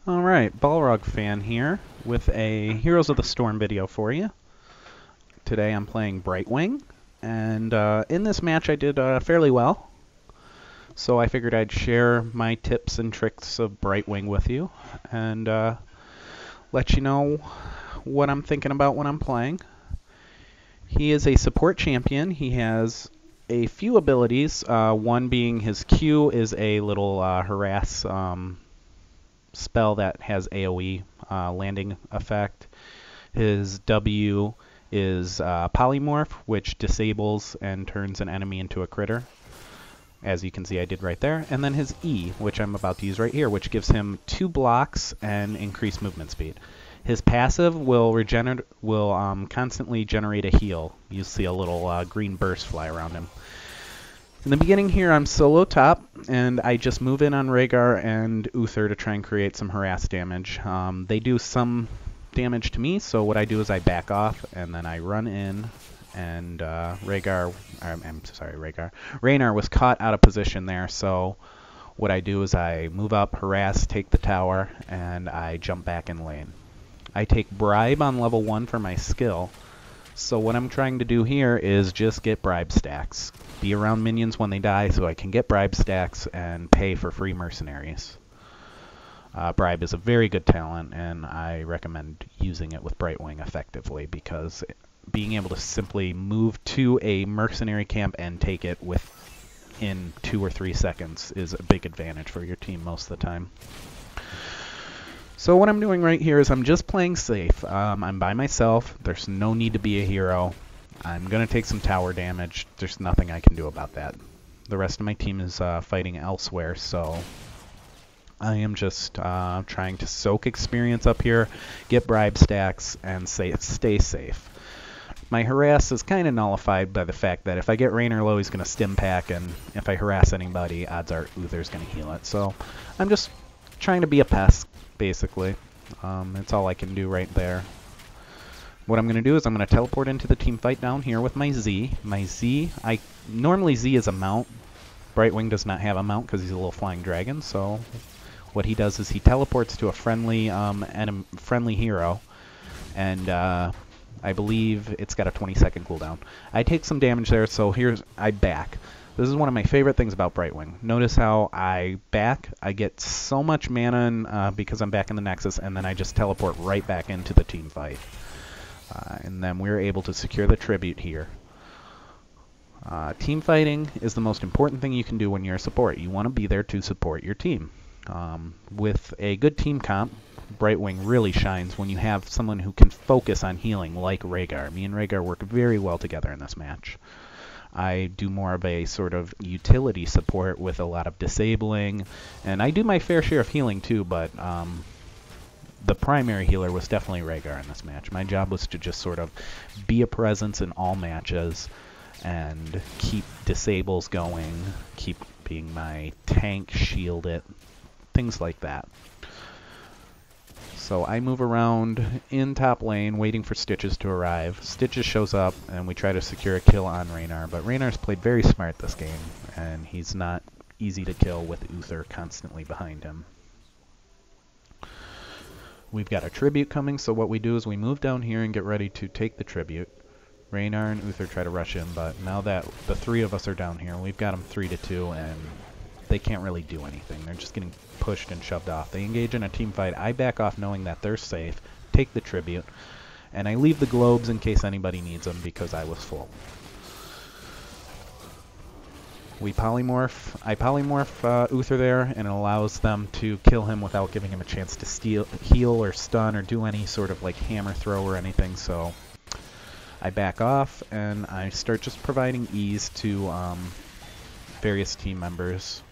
Alright, Balrog fan here with a Heroes of the Storm video for you. Today I'm playing Brightwing, and in this match I did fairly well. So I figured I'd share my tips and tricks of Brightwing with you, and let you know what I'm thinking about when I'm playing. He is a support champion. He has a few abilities, one being his Q is a little harass spell that has AoE landing effect. His W is Polymorph, which disables and turns an enemy into a critter. As you can see, I did right there. And then his E, which I'm about to use right here, which gives him 2 blocks and increased movement speed. His passive will constantly generate a heal. You'll see a little green burst fly around him. In the beginning here, I'm solo top, and I just move in on Rhaegar and Uther to try and create some harass damage. They do some damage to me, so what I do is I back off, and then I run in, and Rhaegar was caught out of position there, so what I do is I move up, harass, take the tower, and I jump back in lane. I take Bribe on level 1 for my skill, so what I'm trying to do here is just get bribe stacks. Be around minions when they die so I can get bribe stacks and pay for free mercenaries. Bribe is a very good talent, and I recommend using it with Brightwing effectively because being able to simply move to a mercenary camp and take it within 2 or 3 seconds is a big advantage for your team most of the time. So what I'm doing right here is I'm just playing safe. I'm by myself. There's no need to be a hero. I'm going to take some tower damage. There's nothing I can do about that. The rest of my team is fighting elsewhere, so I am just trying to soak experience up here, get bribe stacks, and stay safe. My harass is kind of nullified by the fact that if I get Raynor low, he's going to stim pack, and if I harass anybody, odds are Uther's going to heal it. So I'm just trying to be a pest, basically. That's all I can do right there. What I'm going to do is I'm going to teleport into the team fight down here with my Z. Normally Z is a mount. Brightwing does not have a mount because he's a little flying dragon, so what he does is he teleports to a friendly hero, and I believe it's got a 20-second cooldown. I take some damage there, so I back. This is one of my favorite things about Brightwing. Notice how I back, I get so much mana because I'm back in the Nexus, and then I just teleport right back into the team fight. And then we're able to secure the tribute here. Team fighting is the most important thing you can do when you're a support. You want to be there to support your team. With a good team comp, Brightwing really shines when you have someone who can focus on healing like Rhaegar. Me and Rhaegar work very well together in this match. I do more of a sort of utility support with a lot of disabling, and I do my fair share of healing too, but the primary healer was definitely Rhaegar in this match. My job was to just sort of be a presence in all matches and keep disables going, keep being my tank, shield it, things like that. So I move around in top lane waiting for Stitches to arrive. Stitches shows up and we try to secure a kill on Raynor, but Raynar's played very smart this game and he's not easy to kill with Uther constantly behind him. We've got a tribute coming, so what we do is we move down here and get ready to take the tribute. Raynor and Uther try to rush in, but now that the 3 of us are down here, we've got them 3-2, and they can't really do anything. They're just getting pushed and shoved off. They engage in a team fight. I back off knowing that they're safe, take the tribute, and I leave the globes in case anybody needs them because I was full. I polymorph Uther there, and it allows them to kill him without giving him a chance to heal or stun or do any sort of like hammer throw or anything, so I back off and I start just providing ease to various team members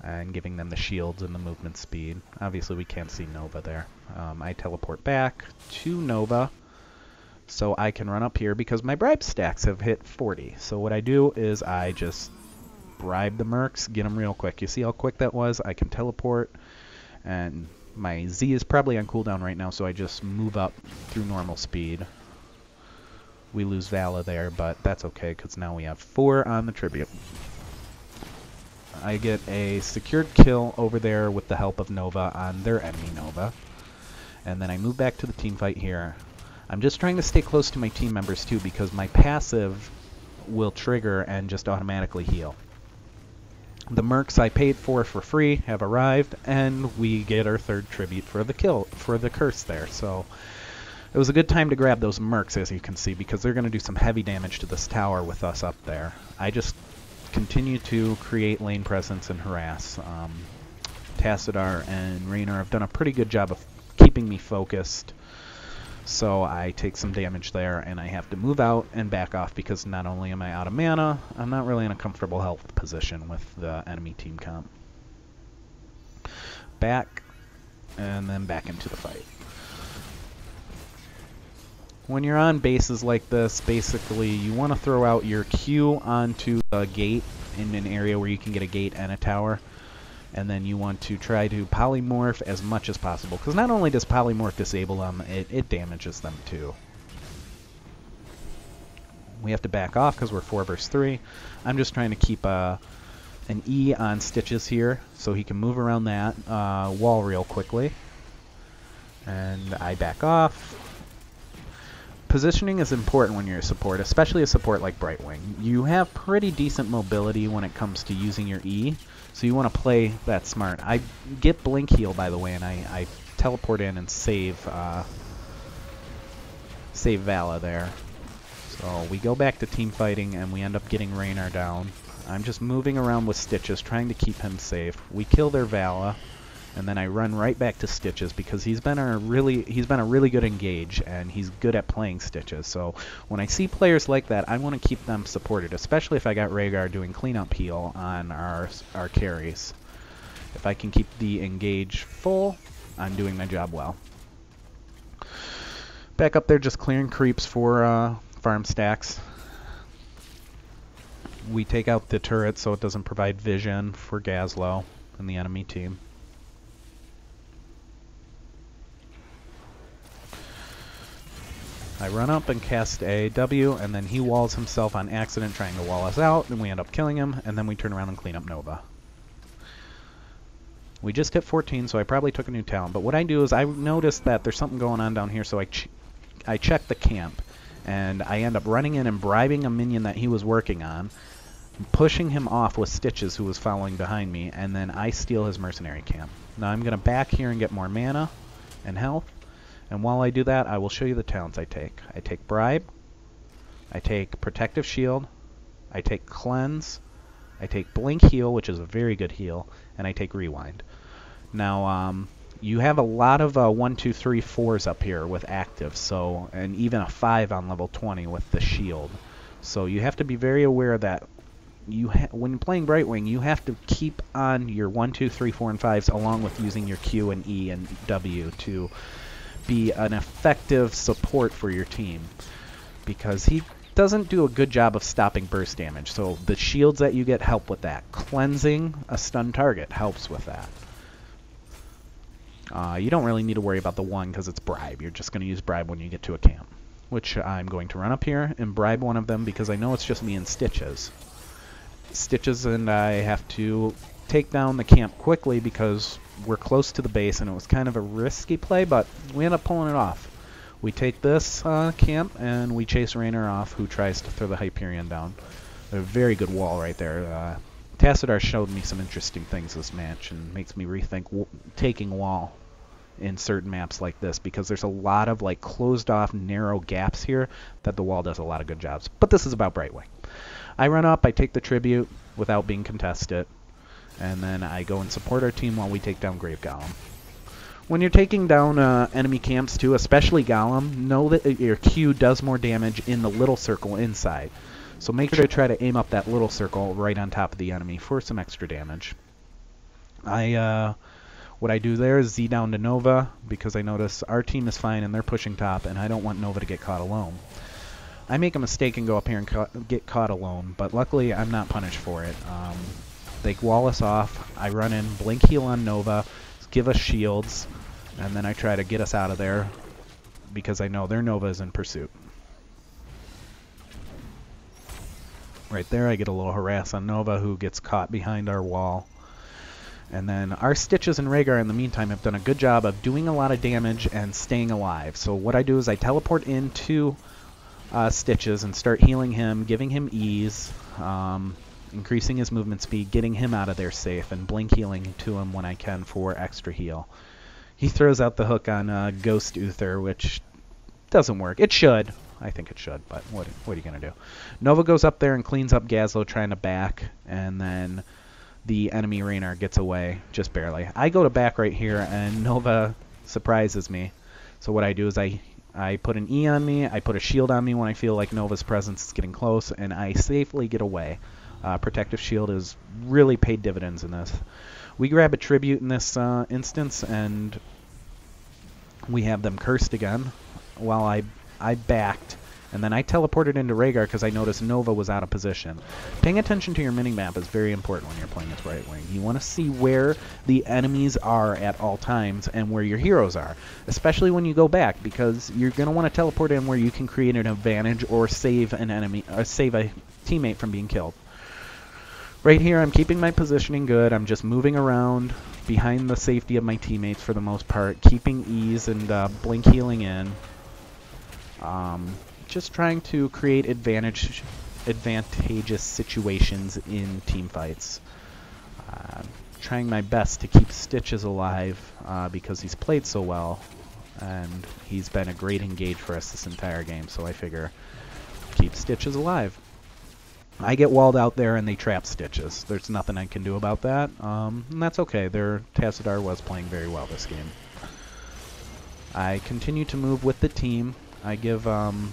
and giving them the shields and the movement speed. Obviously we can't see Nova there. I teleport back to Nova so I can run up here because my bribe stacks have hit 40. So what I do is I just bribe the mercs, get them real quick. You see how quick that was? I can teleport, and my Z is probably on cooldown right now, so I just move up through normal speed. We lose Vala there, but that's okay because now we have 4 on the tribute. I get a secured kill over there with the help of Nova on their enemy Nova. And then I move back to the team fight here. I'm just trying to stay close to my team members too, because my passive will trigger and just automatically heal. The mercs I paid for free have arrived, and we get our third tribute for the kill, for the curse there. So it was a good time to grab those mercs, as you can see, because they're going to do some heavy damage to this tower with us up there. I just continue to create lane presence and harass. Tassadar and Raynor have done a pretty good job of keeping me focused. So I take some damage there, and I have to move out and back off because not only am I out of mana, I'm not really in a comfortable health position with the enemy team comp. Back, and then back into the fight. When you're on bases like this, basically you want to throw out your Q onto a gate in an area where you can get a gate and a tower. And then you want to try to polymorph as much as possible, because not only does polymorph disable them, it damages them too. We have to back off because we're 4 versus 3. I'm just trying to keep an E on Stitches here so he can move around that wall real quickly. And I back off. Positioning is important when you're a support, especially a support like Brightwing. You have pretty decent mobility when it comes to using your E, so you want to play that smart. I get Blink Heal, by the way, and I teleport in and save Vala there. So we go back to team fighting, and we end up getting Raynor down. I'm just moving around with Stitches, trying to keep him safe. We kill their Vala. And then I run right back to Stitches because he's been a really good engage, and he's good at playing Stitches. So when I see players like that, I want to keep them supported, especially if I got Rhaegar doing cleanup heal on our carries. If I can keep the engage full, I'm doing my job well. Back up there just clearing creeps for farm stacks. We take out the turret so it doesn't provide vision for Gazlowe and the enemy team. I run up and cast a W, and then he walls himself on accident trying to wall us out, and we end up killing him, and then we turn around and clean up Nova. We just hit 14, so I probably took a new talent, but what I do is I notice that there's something going on down here, so I check the camp, and I end up running in and bribing a minion that he was working on, pushing him off with Stitches, who was following behind me, and then I steal his mercenary camp. Now I'm going to back here and get more mana and health. And while I do that, I will show you the talents I take. I take Bribe, I take Protective Shield, I take Cleanse, I take Blink Heal, which is a very good heal, and I take Rewind. Now, you have a lot of 1, 2, 3, 4s up here with active, so, and even a 5 on level 20 with the shield. So you have to be very aware that when playing Brightwing, you have to keep on your 1, 2, 3, 4, and 5s along with using your Q and E and W to be an effective support for your team, because he doesn't do a good job of stopping burst damage. So the shields that you get help with that. Cleansing a stun target helps with that. You don't really need to worry about the 1 because it's Bribe. You're just going to use Bribe when you get to a camp, which I'm going to run up here and bribe one of them because I know it's just me and Stitches. Stitches and I have to take down the camp quickly because we're close to the base, and it was kind of a risky play, but we end up pulling it off. We take this camp, and we chase Raynor off, who tries to throw the Hyperion down. A very good wall right there. Tassadar showed me some interesting things this match, and makes me rethink taking wall in certain maps like this, because there's a lot of like closed-off, narrow gaps here that the wall does a lot of good jobs. But this is about Brightwing. I run up, I take the tribute without being contested, and then I go and support our team while we take down Grave Golem. When you're taking down enemy camps too, especially Golem, know that your Q does more damage in the little circle inside. So make sure to try to aim up that little circle right on top of the enemy for some extra damage. What I do there is Z down to Nova, because I notice our team is fine and they're pushing top, and I don't want Nova to get caught alone. I make a mistake and go up here and get caught alone, but luckily I'm not punished for it. They wall us off, I run in, Blink Heal on Nova, give us shields, and then I try to get us out of there because I know their Nova is in pursuit. Right there, I get a little harass on Nova, who gets caught behind our wall. And then our Stitches and Rhaegar in the meantime have done a good job of doing a lot of damage and staying alive. So what I do is I teleport into Stitches and start healing him, giving him ease, increasing his movement speed, getting him out of there safe, and blink healing to him when I can for extra heal. He throws out the hook on Ghost Uther, which doesn't work. It should. I think it should, but what are you going to do? Nova goes up there and cleans up Gazlo trying to back, and then the enemy Raynar gets away, just barely. I go to back right here, and Nova surprises me. So what I do is I put an E on me, I put a shield on me when I feel like Nova's presence is getting close, and I safely get away. Protective shield has really paid dividends in this. We grab a tribute in this instance, and we have them cursed again while I backed, and then I teleported into Rhaegar because I noticed Nova was out of position. Paying attention to your minimap is very important when you're playing as Brightwing. You want to see where the enemies are at all times and where your heroes are, especially when you go back, because you're going to want to teleport in where you can create an advantage or save an enemy, or save a teammate from being killed. Right here, I'm keeping my positioning good. I'm just moving around behind the safety of my teammates for the most part, keeping ease and blink healing in. Just trying to create advantageous situations in team fights. Trying my best to keep Stitches alive because he's played so well, and he's been a great engage for us this entire game, so I figure keep Stitches alive. I get walled out there and they trap Stitches. There's nothing I can do about that, and that's okay. Tassadar was playing very well this game. I continue to move with the team. I give an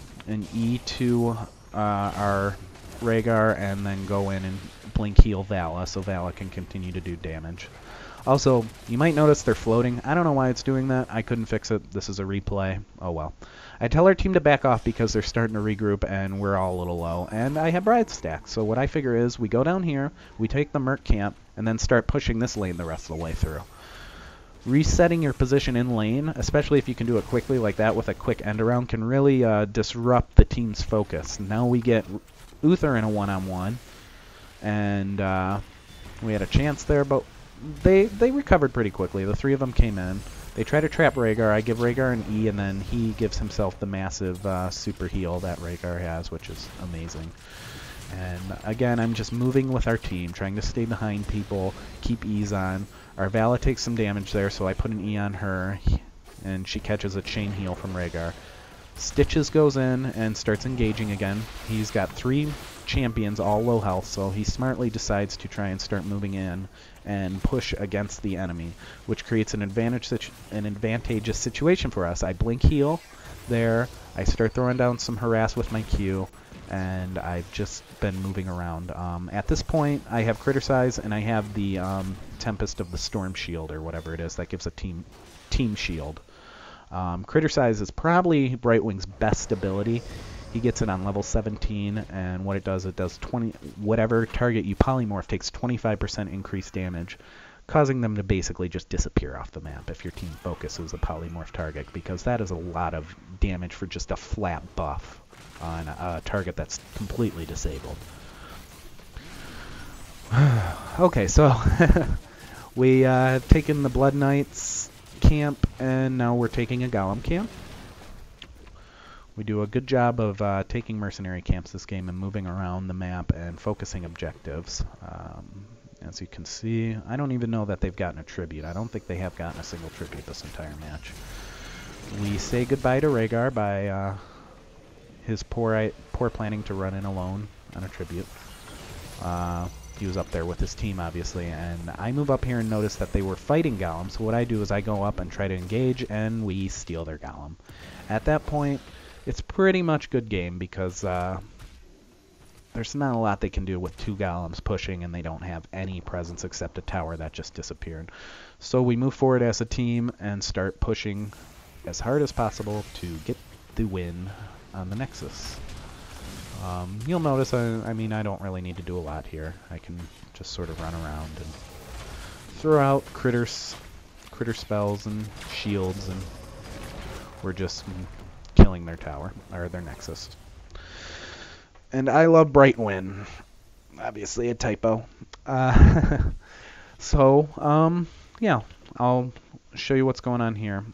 E to our Rhaegar and then go in and blink heal Vala so Vala can continue to do damage. Also, you might notice they're floating. I don't know why it's doing that. I couldn't fix it. This is a replay. Oh well. I tell our team to back off because they're starting to regroup and we're all a little low. And I have Bride Stack. So what I figure is we go down here, we take the Merc camp, and then start pushing this lane the rest of the way through. Resetting your position in lane, especially if you can do it quickly like that with a quick end around, can really disrupt the team's focus. Now we get Uther in a one-on-one, and we had a chance there, but they recovered pretty quickly. The three of them came in. They try to trap Rhaegar. I give Rhaegar an E, and then he gives himself the massive super heal that Rhaegar has, which is amazing. And again, I'm just moving with our team, trying to stay behind people, keep E's on. Our Vala takes some damage there, so I put an E on her, and she catches a chain heal from Rhaegar. Stitches goes in and starts engaging again. He's got 3 champions, all low health, so he smartly decides to try and start moving in and push against the enemy, which creates an advantageous situation for us. I blink heal there. I start throwing down some harass with my Q, and I've just been moving around. At this point, I have Critter Size, and I have the Tempest of the Storm Shield, or whatever it is. That gives a team shield. Critter Size is probably Brightwing's best ability. He gets it on level 17, and what it does 20. Whatever target you polymorph takes 25% increased damage, causing them to basically just disappear off the map if your team focuses a polymorph target, because that is a lot of damage for just a flat buff on a target that's completely disabled. Okay, so we taken the Blood Knights camp, and now we're taking a Golem camp. We do a good job of taking mercenary camps this game and moving around the map and focusing objectives. As you can see, I don't even know that they've gotten a tribute. I don't think they have gotten a single tribute this entire match. We say goodbye to Rhaegar by his poor planning to run in alone on a tribute. He was up there with his team, obviously, and I move up here and notice that they were fighting Golem, so what I do is I go up and try to engage, and we steal their Golem. At that point, it's pretty much good game, because there's not a lot they can do with 2 Golems pushing, and they don't have any presence except a tower that just disappeared. So we move forward as a team and start pushing as hard as possible to get the win on the Nexus. You'll notice, I mean, I don't really need to do a lot here. I can just sort of run around and throw out critter spells and shields, and we're just killing their tower, or their Nexus. And I love Brightwing. Obviously a typo. So, yeah, I'll show you what's going on here.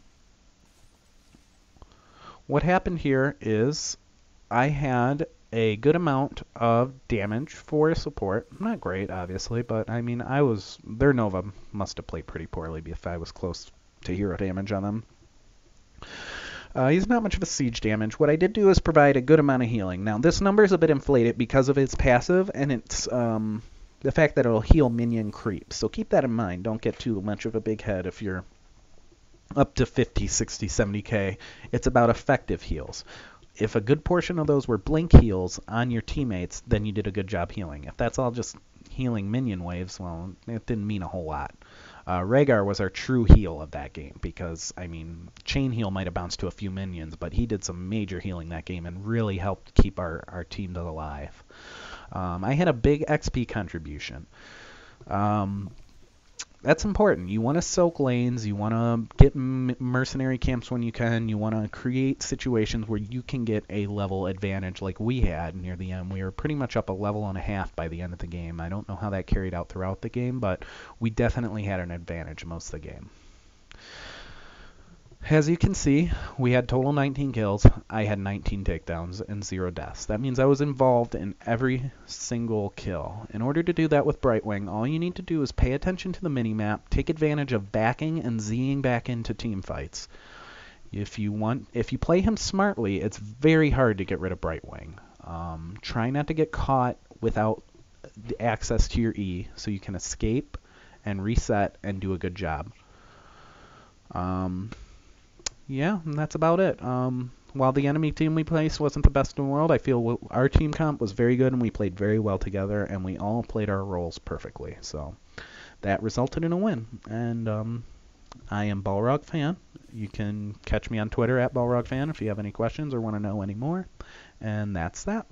What happened here is I had a good amount of damage for a support. Not great, obviously, but I mean, their Nova must have played pretty poorly if I was close to hero damage on them. He's not much of a siege damage. What I did do is provide a good amount of healing. Now, this number is a bit inflated because of its passive, and it's the fact that it'll heal minion creeps. So keep that in mind. Don't get too much of a big head if you're up to 50, 60, 70k. It's about effective heals. If a good portion of those were blink heals on your teammates, then you did a good job healing. If that's all just healing minion waves, well, it didn't mean a whole lot. Rhaegar was our true heal of that game because, I mean, Chain Heal might have bounced to a few minions, but he did some major healing that game and really helped keep our team alive. I had a big XP contribution. That's important. You want to soak lanes. You want to get mercenary camps when you can. You want to create situations where you can get a level advantage like we had near the end. We were pretty much up a level and a half by the end of the game. I don't know how that carried out throughout the game, but we definitely had an advantage most of the game. As you can see, we had total 19 kills. I had 19 takedowns and 0 deaths. That means I was involved in every single kill. In order to do that with Brightwing, all you need to do is pay attention to the minimap, take advantage of backing and Zing back into team fights. If you play him smartly, it's very hard to get rid of Brightwing. Try not to get caught without access to your E, so you can escape and reset and do a good job. Yeah, and that's about it. While the enemy team we placed wasn't the best in the world, I feel our team comp was very good and we played very well together and we all played our roles perfectly. So that resulted in a win. And I am Balrog Fan. You can catch me on Twitter at BalrogFan if you have any questions or want to know any more. And that's that.